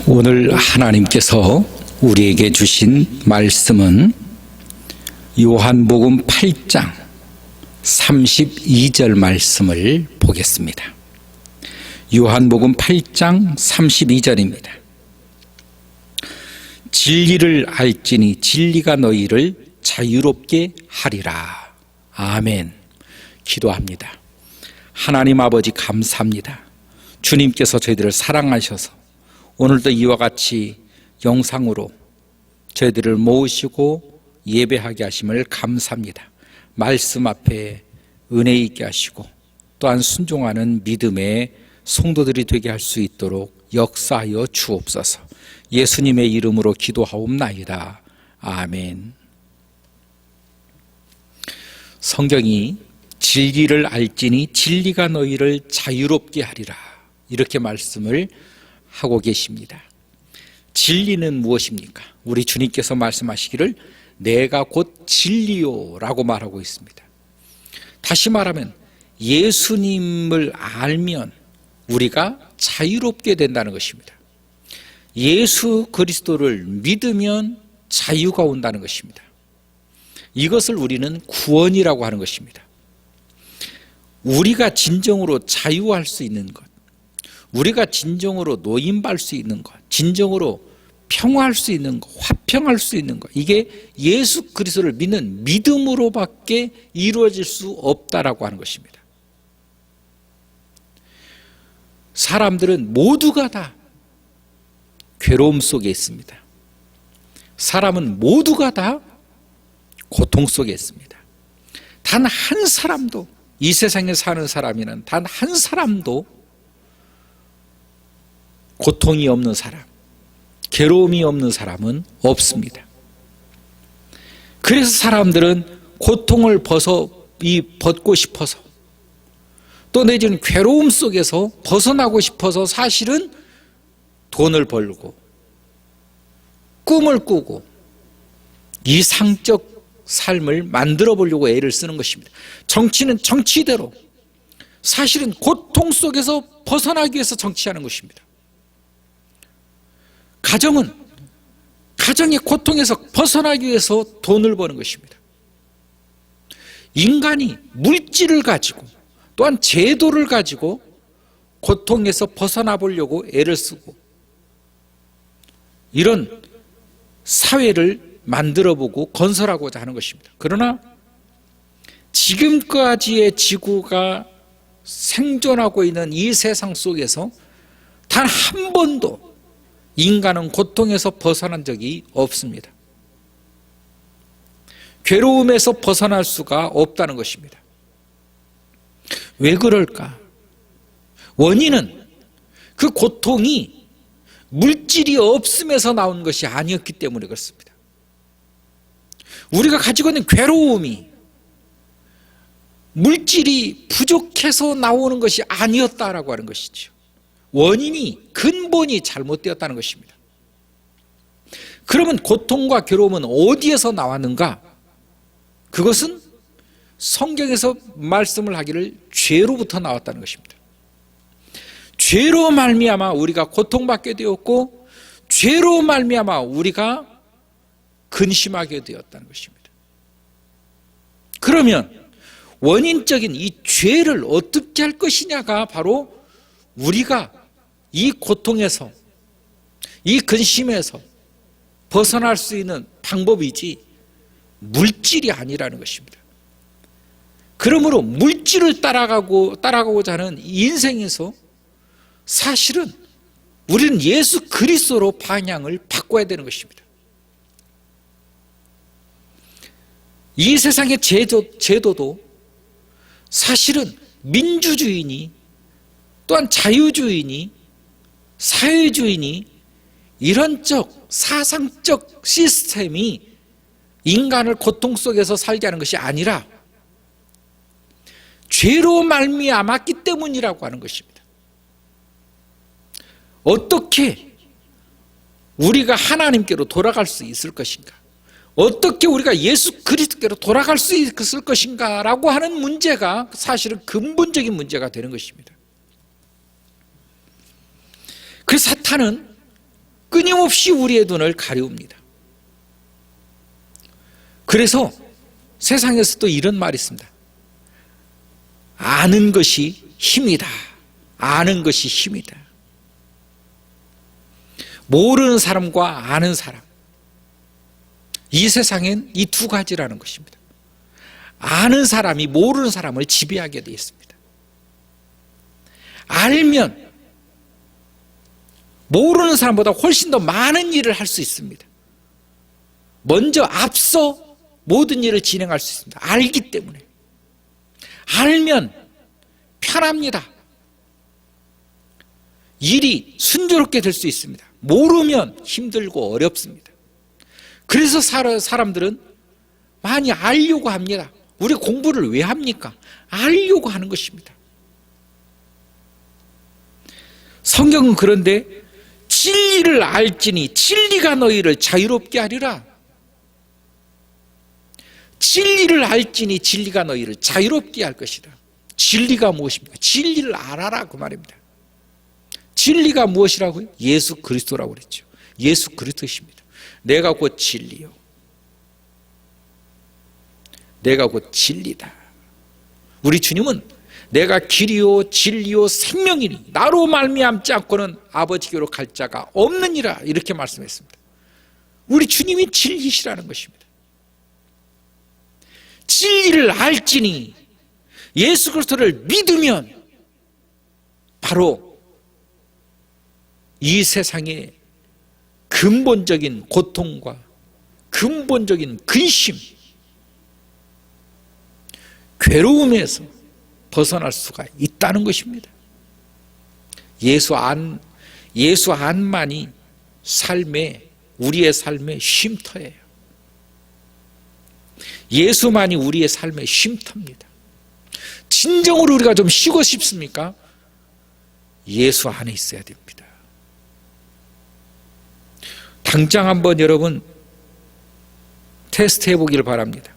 오늘 하나님께서 우리에게 주신 말씀은 요한복음 8장 32절 말씀을 보겠습니다. 요한복음 8장 32절입니다. 진리를 알지니 진리가 너희를 자유롭게 하리라. 아멘. 기도합니다. 하나님 아버지 감사합니다. 주님께서 저희들을 사랑하셔서 오늘도 이와 같이 영상으로 저희들을 모으시고 예배하게 하심을 감사합니다. 말씀 앞에 은혜 있게 하시고 또한 순종하는 믿음의 성도들이 되게 할 수 있도록 역사하여 주옵소서. 예수님의 이름으로 기도하옵나이다. 아멘. 성경이 진리를 알지니 진리가 너희를 자유롭게 하리라, 이렇게 말씀을 하고 계십니다. 진리는 무엇입니까? 우리 주님께서 말씀하시기를 내가 곧 진리요 라고 말하고 있습니다. 다시 말하면 예수님을 알면 우리가 자유롭게 된다는 것입니다. 예수 그리스도를 믿으면 자유가 온다는 것입니다. 이것을 우리는 구원이라고 하는 것입니다. 우리가 진정으로 자유할 수 있는 것, 우리가 진정으로 노임받을 수 있는 것, 진정으로 평화할 수 있는 것, 화평할 수 있는 것, 이게 예수 그리스도를 믿는 믿음으로밖에 이루어질 수 없다라고 하는 것입니다. 사람들은 모두가 다 괴로움 속에 있습니다. 사람은 모두가 다 고통 속에 있습니다. 단 한 사람도, 이 세상에 사는 사람이는 단 한 사람도 고통이 없는 사람, 괴로움이 없는 사람은 없습니다. 그래서 사람들은 고통을 벗고 싶어서, 또 내지는 괴로움 속에서 벗어나고 싶어서 사실은 돈을 벌고 꿈을 꾸고 이상적 삶을 만들어 보려고 애를 쓰는 것입니다. 정치는 정치대로, 사실은 고통 속에서 벗어나기 위해서 정치하는 것입니다. 가정은 가정의 고통에서 벗어나기 위해서 돈을 버는 것입니다. 인간이 물질을 가지고 또한 제도를 가지고 고통에서 벗어나 보려고 애를 쓰고 이런 사회를 만들어보고 건설하고자 하는 것입니다. 그러나 지금까지의 지구가 생존하고 있는 이 세상 속에서 단 한 번도 인간은 고통에서 벗어난 적이 없습니다. 괴로움에서 벗어날 수가 없다는 것입니다. 왜 그럴까? 원인은 그 고통이 물질이 없음에서 나온 것이 아니었기 때문에 그렇습니다. 우리가 가지고 있는 괴로움이 물질이 부족해서 나오는 것이 아니었다라고 하는 것이죠. 원인이, 근본이 잘못되었다는 것입니다. 그러면 고통과 괴로움은 어디에서 나왔는가? 그것은 성경에서 말씀을 하기를 죄로부터 나왔다는 것입니다. 죄로 말미암아 우리가 고통받게 되었고, 죄로 말미암아 우리가 근심하게 되었다는 것입니다. 그러면 원인적인 이 죄를 어떻게 할 것이냐가 바로 우리가 이 고통에서, 이 근심에서 벗어날 수 있는 방법이지 물질이 아니라는 것입니다. 그러므로 물질을 따라가고자 하는 인생에서 사실은 우리는 예수 그리스도로 방향을 바꿔야 되는 것입니다. 이 세상의 제도도 사실은 민주주의니 또한 자유주의니 사회주의니 이런 사상적 시스템이 인간을 고통 속에서 살게 하는 것이 아니라 죄로 말미암았기 때문이라고 하는 것입니다. 어떻게 우리가 하나님께로 돌아갈 수 있을 것인가? 어떻게 우리가 예수 그리스도께로 돌아갈 수 있을 것인가? 라고 하는 문제가 사실은 근본적인 문제가 되는 것입니다. 그래서 사탄은 끊임없이 우리의 눈을 가리웁니다. 그래서 세상에서도 이런 말이 있습니다. 아는 것이 힘이다. 아는 것이 힘이다. 모르는 사람과 아는 사람, 이 세상엔 이 두 가지라는 것입니다. 아는 사람이 모르는 사람을 지배하게 되어 있습니다. 알면 모르는 사람보다 훨씬 더 많은 일을 할 수 있습니다. 먼저 앞서 모든 일을 진행할 수 있습니다. 알기 때문에. 알면 편합니다. 일이 순조롭게 될 수 있습니다. 모르면 힘들고 어렵습니다. 그래서 사람들은 많이 알려고 합니다. 우리 공부를 왜 합니까? 알려고 하는 것입니다. 성경은 그런데 진리를 알지니 진리가 너희를 자유롭게 하리라. 진리를 알지니 진리가 너희를 자유롭게 할 것이다. 진리가 무엇입니까? 진리를 알아라 그 말입니다. 진리가 무엇이라고요? 예수 그리스도라고 그랬죠. 예수 그리스도십니다. 내가 곧 진리요. 내가 곧 진리다. 우리 주님은 내가 길이요 진리요 생명이니 나로 말미암지 않고는 아버지께로 갈 자가 없느니라 이렇게 말씀했습니다. 우리 주님이 진리시라는 것입니다. 진리를 알지니 예수 그리스도를 믿으면 바로 이 세상의 근본적인 고통과 근본적인 근심, 괴로움에서 벗어날 수가 있다는 것입니다. 예수 안만이 우리의 삶의 쉼터예요. 예수만이 우리의 삶의 쉼터입니다. 진정으로 우리가 좀 쉬고 싶습니까? 예수 안에 있어야 됩니다. 당장 한번 여러분 테스트 해보기를 바랍니다.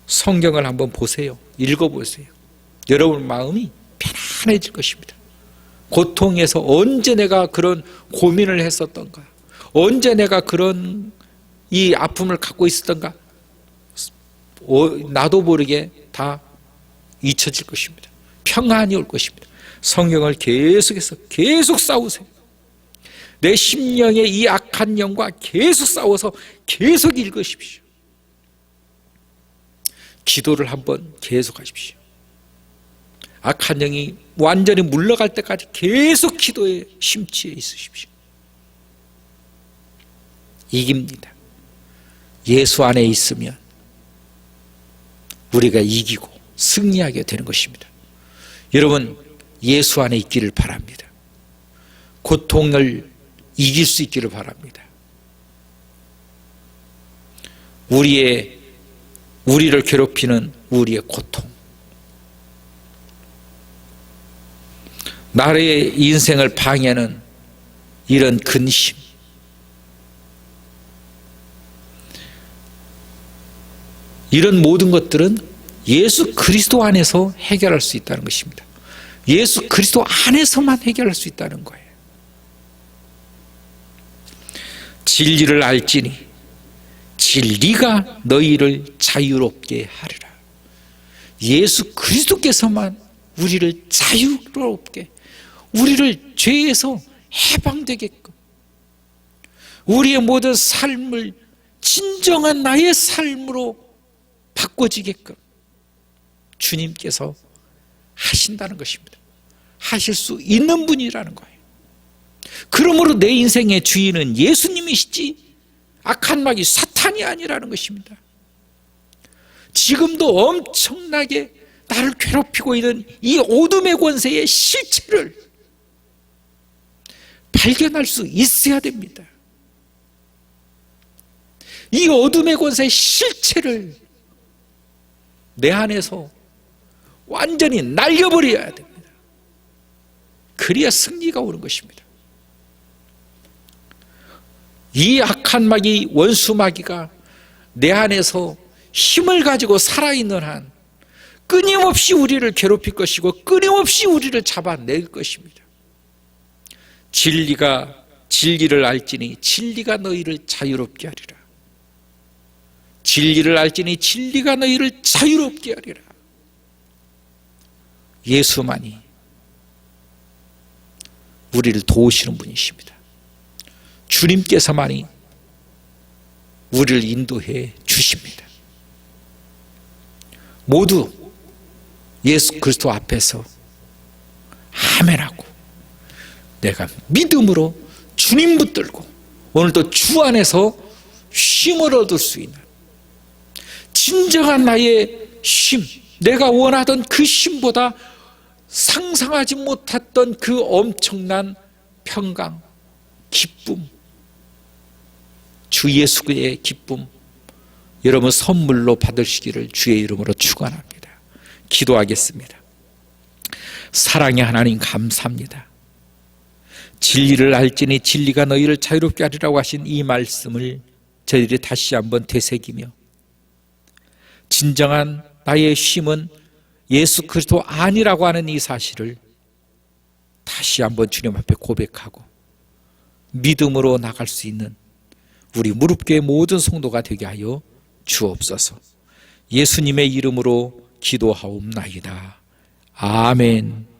성경을 한번 보세요. 읽어보세요. 여러분 마음이 편안해질 것입니다. 고통에서 언제 내가 그런 고민을 했었던가, 언제 내가 그런 이 아픔을 갖고 있었던가, 나도 모르게 다 잊혀질 것입니다. 평안이 올 것입니다. 성경을 계속 싸우세요. 내 심령의 이 악한 영과 계속 싸워서 계속 읽으십시오. 기도를 한번 계속 하십시오. 악한 영이 완전히 물러갈 때까지 계속 기도에 심취해 있으십시오. 이깁니다. 예수 안에 있으면 우리가 이기고 승리하게 되는 것입니다. 여러분 예수 안에 있기를 바랍니다. 고통을 이길 수 있기를 바랍니다. 우리를 괴롭히는 우리의 고통, 나의 인생을 방해하는 이런 근심, 이런 모든 것들은 예수 그리스도 안에서 해결할 수 있다는 것입니다. 예수 그리스도 안에서만 해결할 수 있다는 거예요. 진리를 알지니 진리가 너희를 자유롭게 하리라. 예수 그리스도께서만 우리를 자유롭게, 우리를 죄에서 해방되게끔, 우리의 모든 삶을 진정한 나의 삶으로 바꿔지게끔 주님께서 하신다는 것입니다. 하실 수 있는 분이라는 거예요. 그러므로 내 인생의 주인은 예수님이시지 악한 마귀 사탄이 아니라는 것입니다. 지금도 엄청나게 나를 괴롭히고 있는 이 어둠의 권세의 실체를 발견할 수 있어야 됩니다. 이 어둠의 권세의 실체를 내 안에서 완전히 날려버려야 됩니다. 그래야 승리가 오는 것입니다. 이 악한 마귀, 원수 마귀가 내 안에서 힘을 가지고 살아있는 한 끊임없이 우리를 괴롭힐 것이고 끊임없이 우리를 잡아낼 것입니다. 진리가 진리를 알지니 진리가 너희를 자유롭게 하리라. 진리를 알지니 진리가 너희를 자유롭게 하리라. 예수만이 우리를 도우시는 분이십니다. 주님께서만이 우리를 인도해 주십니다. 모두 예수 그리스도 앞에서 아멘하고 내가 믿음으로 주님 붙들고 오늘도 주 안에서 쉼을 얻을 수 있는 진정한 나의 쉼, 내가 원하던 그 쉼보다 상상하지 못했던 그 엄청난 평강, 기쁨, 주 예수의 기쁨 여러분 선물로 받으시기를 주의 이름으로 축원합니다. 기도하겠습니다. 사랑의 하나님 감사합니다. 진리를 알지니 진리가 너희를 자유롭게 하리라고 하신 이 말씀을 저희들이 다시 한번 되새기며 진정한 나의 쉼은 예수 그리스도 아니라고 하는 이 사실을 다시 한번 주님 앞에 고백하고 믿음으로 나갈 수 있는 우리 무릎교회 모든 성도가 되게 하여 주옵소서. 예수님의 이름으로 기도하옵나이다. 아멘.